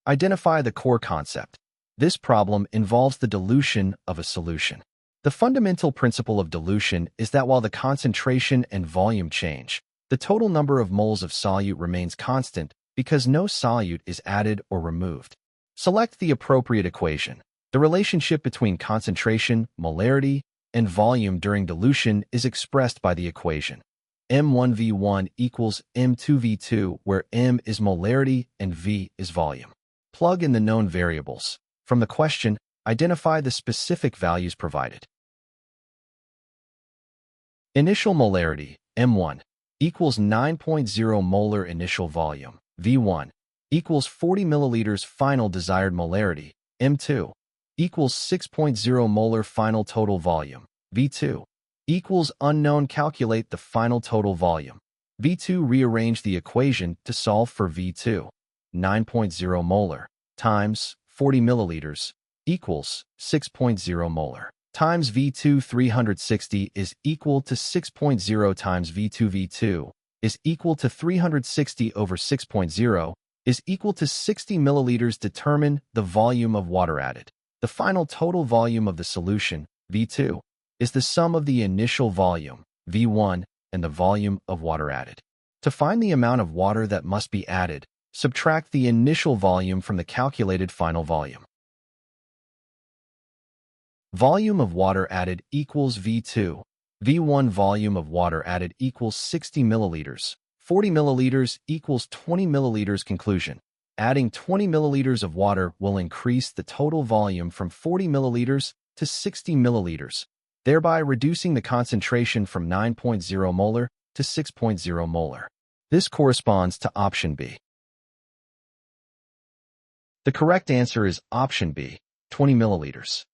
Identify the core concept. This problem involves the dilution of a solution. The fundamental principle of dilution is that while the concentration and volume change, the total number of moles of solute remains constant because no solute is added or removed. Select the appropriate equation. The relationship between concentration, molarity, and volume during dilution is expressed by the equation. M1V1 equals M2V2, where M is molarity and V is volume. Plug in the known variables. From the question, identify the specific values provided. Initial molarity, M1, equals 9.0 molar initial volume. V1 equals 40 milliliters final desired molarity. M2 equals 6.0 molar final total volume. V2 equals unknown. Calculate the final total volume. V2 rearrange the equation to solve for V2. 9.0 molar times 40 milliliters equals 6.0 molar times V2 360 is equal to 6.0 times V2. V2 is equal to 360 over 6.0 is equal to 60 milliliters. Determine the volume of water added. The final total volume of the solution, V2, is the sum of the initial volume, V1, and the volume of water added. To find the amount of water that must be added, subtract the initial volume from the calculated final volume. Volume of water added equals V2. V1 volume of water added equals 60 milliliters. 40 milliliters equals 20 milliliters. Conclusion. Adding 20 milliliters of water will increase the total volume from 40 milliliters to 60 milliliters, thereby reducing the concentration from 9.0 molar to 6.0 molar. This corresponds to option B. The correct answer is option B, 20 milliliters.